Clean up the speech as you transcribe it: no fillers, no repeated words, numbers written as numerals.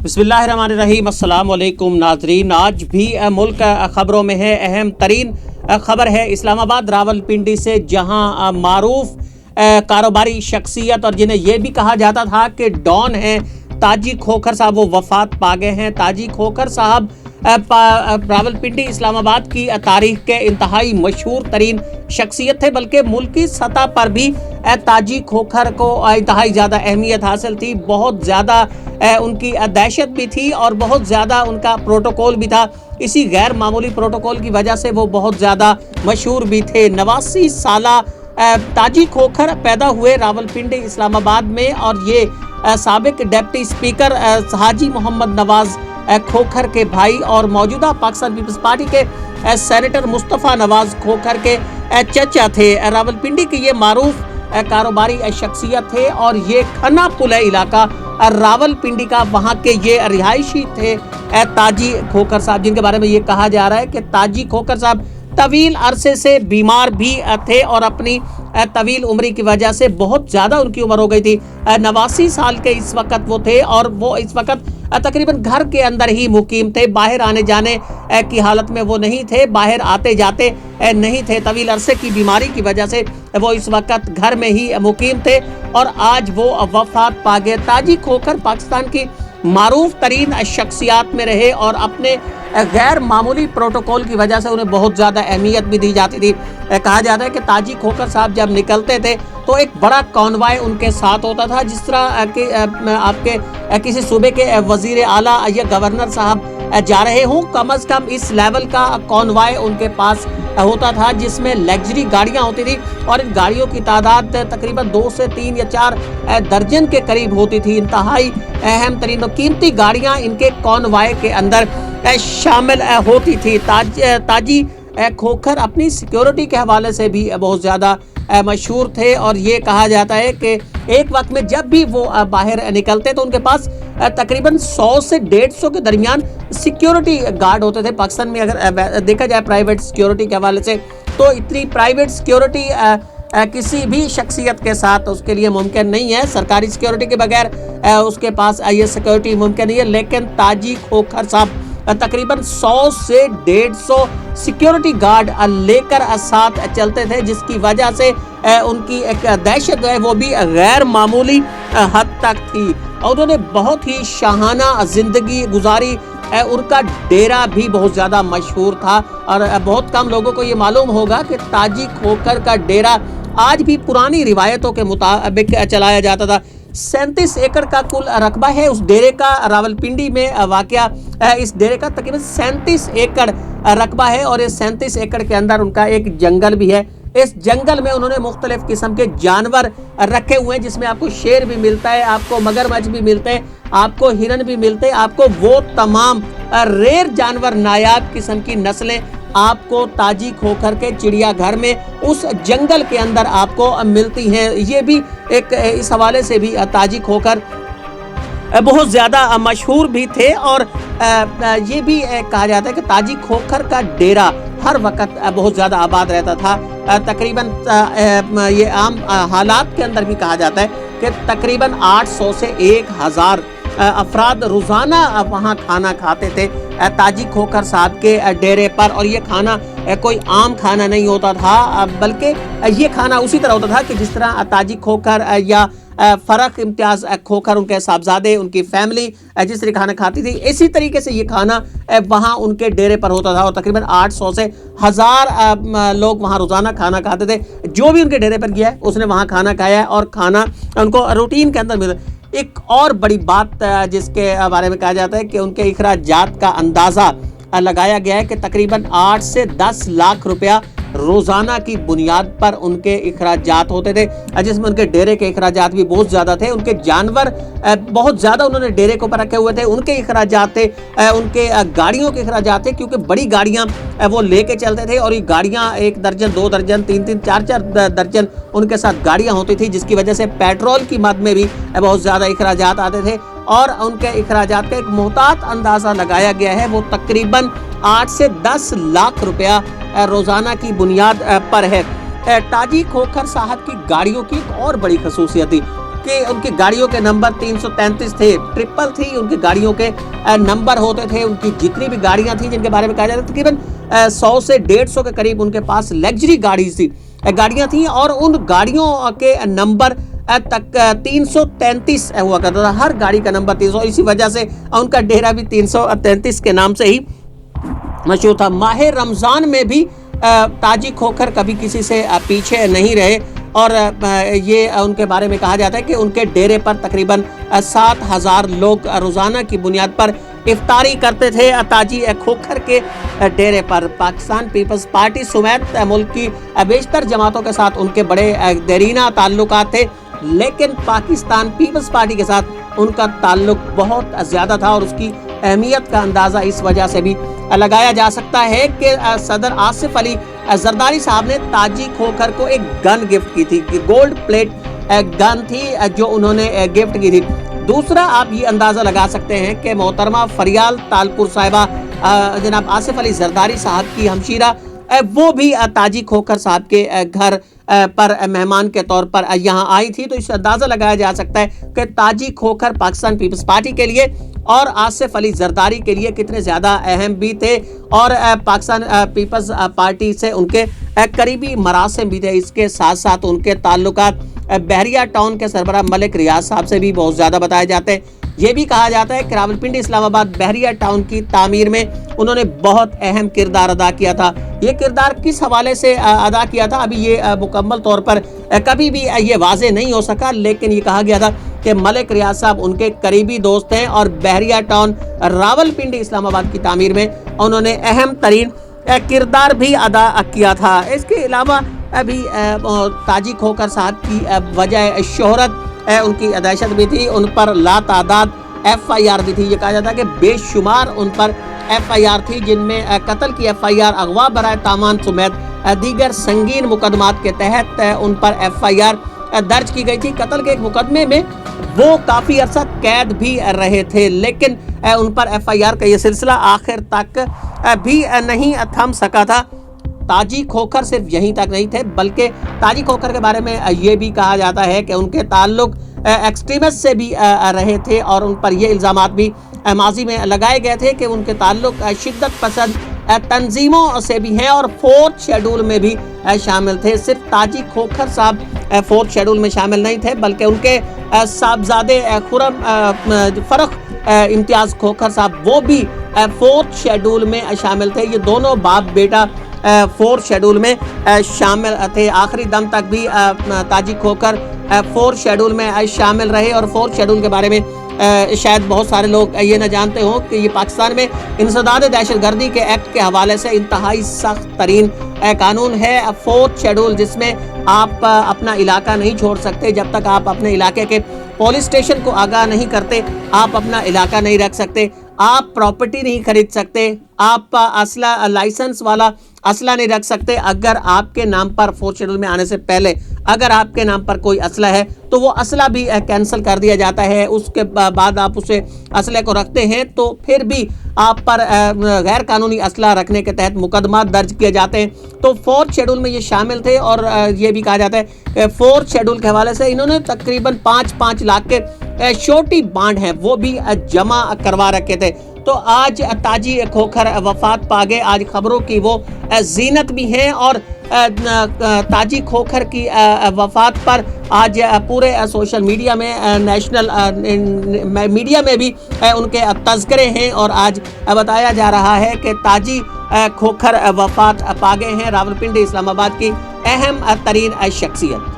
बिस्मिल्लाहिर्रहमानिर्रहीम। अस्सलाम वालेकुम नाजरीन। आज भी मुल्क ख़बरों में है अहम तरीन ख़बर है इस्लामाबाद रावलपिंडी से, जहां मारूफ कारोबारी शख्सियत और जिन्हें यह भी कहा जाता था कि डॉन हैं, ताजी खोखर साहब, वो वफ़ात पा गए हैं। ताजी खोखर साहब रावलपिंडी इस्लामाबाद की तारीख के इंतहाई मशहूर तरीन शख्सियत थे, बल्कि मुल्की सतह पर भी ताजी खोखर को इंतहाई ज़्यादा अहमियत हासिल थी। बहुत ज़्यादा उनकी दहशत भी थी और बहुत ज़्यादा उनका प्रोटोकॉल भी था। इसी गैर मामूली प्रोटोकॉल की वजह से वो बहुत ज़्यादा मशहूर भी थे। 89 साला ताजी खोखर पैदा हुए रावलपिंडी इस्लामाबाद में, और ये साबिक डिप्टी स्पीकर हाजी मोहम्मद नवाज खोखर के भाई और मौजूदा पाकिस्तान पीपल्स पार्टी के सेनेटर मुस्तफ़ा नवाज खोखर के चचा थे। रावलपिंडी के ये मारूफ कारोबारी शख्सियत थे और ये खन्ना पुल इलाका रावलपिंडी का, वहाँ के ये रिहायशी थे ताजी खोखर साहब, जिनके बारे में ये कहा जा रहा है कि ताजी खोखर साहब तवील अरसे से बीमार भी थे और अपनी तवील उम्री की वजह से बहुत ज़्यादा उनकी उम्र हो गई थी। 89 साल के इस वक्त वो थे और वो इस वक्त तकरीबन घर के अंदर ही मुकीम थे। बाहर आने जाने की हालत में वो नहीं थे, बाहर आते जाते नहीं थे। तवील अरसे की बीमारी की वजह से वो इस वक्त घर में ही मुकीम थे और आज वो वफात पा गए। ताजी खोखर पाकिस्तान की मारूफ तरीन शख्सियात में रहे और अपने गैर मामूली प्रोटोकॉल की वजह से उन्हें बहुत ज़्यादा अहमियत भी दी जाती थी। कहा जाता है कि ताजी खोखर साहब जब निकलते थे तो एक बड़ा कॉन्वॉय उनके साथ होता था। जिस तरह के आपके किसी सूबे के वज़ीर आला या गवर्नर साहब जा रहे हों, कम अज़ कम इस लेवल का कॉन्वॉय उनके पास होता था, जिसमें लग्जरी गाड़ियां होती थी और इन गाड़ियों की तादाद तकरीबन 2 से 3 या 4 दर्जन के करीब होती थी। इंतहाई अहम तरीन और कीमती गाड़ियां इनके कॉन्वॉय के अंदर शामिल होती थी। ताजी खोखर अपनी सिक्योरिटी के हवाले से भी बहुत ज़्यादा मशहूर थे और ये कहा जाता है कि एक वक्त में जब भी वो बाहर निकलते तो उनके पास तकरीबन 100 से 150 के दरमियान सिक्योरिटी गार्ड होते थे। पाकिस्तान में अगर देखा जाए प्राइवेट सिक्योरिटी के हवाले से, तो इतनी प्राइवेट सिक्योरिटी किसी भी शख्सियत के साथ उसके लिए मुमकिन नहीं है। सरकारी सिक्योरिटी के बगैर उसके पास ये सिक्योरिटी मुमकिन नहीं है। लेकिन ताजी खोखर साहब तकरीबन 100 से 150 सिक्योरिटी गार्ड लेकर साथ चलते थे, जिसकी वजह से उनकी एक दहशत है वो भी गैर मामूली हद तक थी और उन्होंने बहुत ही शाहाना ज़िंदगी गुजारी। उनका डेरा भी बहुत ज़्यादा मशहूर था और बहुत कम लोगों को ये मालूम होगा कि ताजी खोखर का डेरा आज भी पुरानी रिवायतों के मुताबिक चलाया जाता था। 37 एकड़ का कुल रकबा है उस डेरे का। रावलपिंडी में वाक़या इस डेरे का तकरीबन 37 एकड़ रकबा है और इस 37 एकड़ के अंदर उनका एक जंगल भी है। इस जंगल में उन्होंने मुख्तलिफ किस्म के जानवर रखे हुए हैं, जिसमें आपको शेर भी मिलता है, आपको मगरमच्छ भी मिलते हैं, आपको हिरन भी मिलते हैं, आपको वो तमाम रेयर जानवर, नायाब किस्म की नस्लें आपको ताजी खोखर के चिड़ियाघर में उस जंगल के अंदर आपको मिलती हैं। ये भी एक इस हवाले से भी ताजी खोखर बहुत ज़्यादा मशहूर भी थे और ये भी कहा जाता है कि ताजी खोखर का डेरा हर वक्त बहुत ज़्यादा आबाद रहता था। तकरीबन ये आम हालात के अंदर भी कहा जाता है कि तकरीबन 800 से 1000 अफराद रोज़ाना वहाँ खाना खाते थे ताजी खोखर साहब के डेरे पर। और ये खाना कोई आम खाना नहीं होता था, बल्कि ये खाना उसी तरह होता था कि जिस तरह ताजी खोखर या फ़र्क इम्तियाज़ खोखर, उनके साहबजादे, उनकी फैमिली जिस तरह खाना खाती थी, इसी तरीके से ये खाना वहाँ उनके डेरे पर होता था और तकरीबन 800 से 1000 लोग वहाँ रोज़ाना खाना खाते थे। जो भी उनके डेरे पर गया है उसने वहाँ खाना खाया है और खाना उनको रूटीन के अंदर मिला। एक और बड़ी बात जिसके बारे में कहा जाता है कि उनके इखराजात का अंदाज़ा लगाया गया है कि तकरीबन 8 से 10 लाख रुपया रोज़ाना की बुनियाद पर उनके इखराजात होते थे, जिसमें उनके डेरे के इखराजात भी बहुत ज़्यादा थे। उनके जानवर बहुत ज़्यादा उन्होंने डेरे के ऊपर रखे हुए थे, उनके इखराजात थे, उनके गाड़ियों के इखराजात थे, क्योंकि बड़ी गाड़ियाँ वो लेके चलते थे और ये गाड़ियाँ 1 दर्जन, 2 दर्जन, 3-3, 4-4 दर्जन उनके साथ गाड़ियाँ होती थी, जिसकी वजह से पेट्रोल की मद में भी बहुत ज़्यादा इखराजात आते थे। और उनके इखराजात का एक मोहतात अंदाज़ा लगाया गया है, वो तकरीबन 8 से 10 लाख रुपया रोज़ाना की बुनियाद पर है। ताजी खोखर साहब की गाड़ियों की एक और बड़ी खसूसियत थी کہ ان کی گاڑیوں کے نمبر 333 تھے، 333 ان کی گاڑیوں کے نمبر ہوتے تھے. ان کی جتنی بھی گاڑیاں تھیں جن کے بارے میں کہا جاتا ہے تقریباً 100 سے 150 کے قریب ان کے پاس لگژری گاڑیاں تھیں اور ان گاڑیوں کے نمبر تک 333 ہوا کرتا تھا. ہر گاڑی کا نمبر 300. اسی وجہ سے ان کا ڈیرا بھی 333 کے نام سے ہی مشہور تھا. ماہ رمضان میں بھی تاجی کھوکھر کبھی کسی سے پیچھے نہیں رہے اور یہ ان کے بارے میں کہا جاتا ہے کہ ان کے ڈیرے پر تقریباً 7,000 لوگ روزانہ کی بنیاد پر افطاری کرتے تھے. تاجی کھوکھر کے ڈیرے پر پاکستان پیپلز پارٹی سمیت ملک کی بیشتر جماعتوں کے ساتھ ان کے بڑے دیرینہ تعلقات تھے، لیکن پاکستان پیپلز پارٹی کے ساتھ ان کا تعلق بہت زیادہ تھا اور اس کی اہمیت کا اندازہ اس وجہ سے بھی لگایا جا سکتا ہے کہ صدر آصف علی زرداری صاحب نے تاجی کھوکھر کو ایک گن گفٹ کی تھی، گولڈ پلیٹ گن تھی جو انہوں نے گفٹ کی تھی. دوسرا آپ یہ اندازہ لگا سکتے ہیں کہ محترمہ فریال تالپور صاحبہ جناب آصف علی زرداری صاحب کی ہمشیرہ وہ بھی تاجی کھوکھر صاحب کے گھر پر مہمان کے طور پر یہاں آئی تھی. تو اس سے اندازہ لگایا جا سکتا ہے کہ تاجی کھوکھر پاکستان پیپلز پارٹی کے لیے اور آصف علی زرداری کے لیے کتنے زیادہ اہم بھی تھے اور پاکستان پیپلز پارٹی سے ان کے قریبی مراسم بھی تھے. اس کے ساتھ ساتھ ان کے تعلقات بحریہ ٹاؤن کے سربراہ ملک ریاض صاحب سے بھی بہت زیادہ بتائے جاتے ہیں. یہ بھی کہا جاتا ہے کہ راولپنڈی اسلام آباد بحریہ ٹاؤن کی تعمیر میں انہوں نے بہت اہم کردار ادا کیا تھا. یہ کردار کس حوالے سے ادا کیا تھا ابھی یہ مکمل طور پر کبھی بھی یہ واضح نہیں ہو سکا، لیکن یہ کہا گیا تھا کہ ملک ریاض صاحب ان کے قریبی دوست ہیں اور بحریہ ٹاؤن راولپنڈی اسلام آباد کی تعمیر میں انہوں نے اہم ترین کردار بھی ادا کیا تھا. اس کے علاوہ ابھی تاجی کھوکھر صاحب کی وجہ شہرت ان کی دہشت بھی تھی، ان پر لا تعداد FIR بھی تھی. یہ کہا جاتا ہے کہ بے شمار ان پر FIR تھی جن میں قتل کی FIR، اغوا برائے تاوان سمیت دیگر سنگین مقدمات کے تحت ان پر FIR درج کی گئی تھی. قتل کے ایک مقدمے میں وہ کافی عرصہ قید بھی رہے تھے، لیکن ان پر FIR کا یہ سلسلہ آخر تک بھی نہیں تھم سکا تھا. تاجی کھوکھر صرف یہیں تک نہیں تھے بلکہ تاجی کھوکھر کے بارے میں یہ بھی کہا جاتا ہے کہ ان کے تعلق ایکسٹریمسٹ سے بھی رہے تھے اور ان پر یہ الزامات بھی ماضی میں لگائے گئے تھے کہ ان کے تعلق شدت پسند تنظیموں سے بھی ہیں اور 4تھ شیڈول میں بھی شامل تھے. صرف تاجی کھوکھر صاحب 4تھ شیڈول میں شامل نہیں تھے بلکہ ان کے صاحبزادے خرم فرخ امتیاز کھوکھر صاحب وہ بھی 4تھ شیڈول میں شامل تھے. یہ دونوں باپ بیٹا 4تھ شیڈول میں شامل تھے. آخری دم تک بھی تاجی کھوکھر 4تھ شیڈول میں شامل رہے اور 4تھ شیڈول کے بارے میں شاید بہت سارے لوگ یہ نہ جانتے ہوں کہ یہ پاکستان میں انسداد دہشت گردی کے ایکٹ کے حوالے سے انتہائی سخت ترین قانون ہے. 4تھ شیڈول جس میں آپ اپنا علاقہ نہیں چھوڑ سکتے جب تک آپ اپنے علاقے کے پولیس اسٹیشن کو آگاہ نہیں کرتے، آپ اپنا علاقہ نہیں رکھ سکتے، آپ پراپرٹی نہیں خرید سکتے، آپ اسلحہ لائسنس والا اسلحہ نہیں رکھ سکتے. اگر آپ کے نام پر 4تھ شیڈول میں آنے سے پہلے اگر آپ کے نام پر کوئی اسلحہ ہے تو وہ اسلحہ بھی کینسل کر دیا جاتا ہے. اس کے بعد آپ اسے اسلحے کو رکھتے ہیں تو پھر بھی آپ پر غیر قانونی اسلحہ رکھنے کے تحت مقدمات درج کیے جاتے ہیں. تو 4تھ شیڈول میں یہ شامل تھے اور یہ بھی کہا جاتا ہے کہ 4تھ شیڈول کے حوالے سے انہوں نے تقریباً 5 لاکھ کے شورٹی بانڈ ہیں وہ بھی جمع کروا رکھے تھے. تو آج تاجی کھوکھر وفات پا گئے. آج خبروں کی وہ زینت بھی ہیں اور تاجی کھوکھر کی وفات پر آج پورے سوشل میڈیا میں نیشنل میڈیا میں بھی ان کے تذکرے ہیں اور آج بتایا جا رہا ہے کہ تاجی کھوکھر وفات پا گئے ہیں، راولپنڈی اسلام آباد کی اہم ترین شخصیت.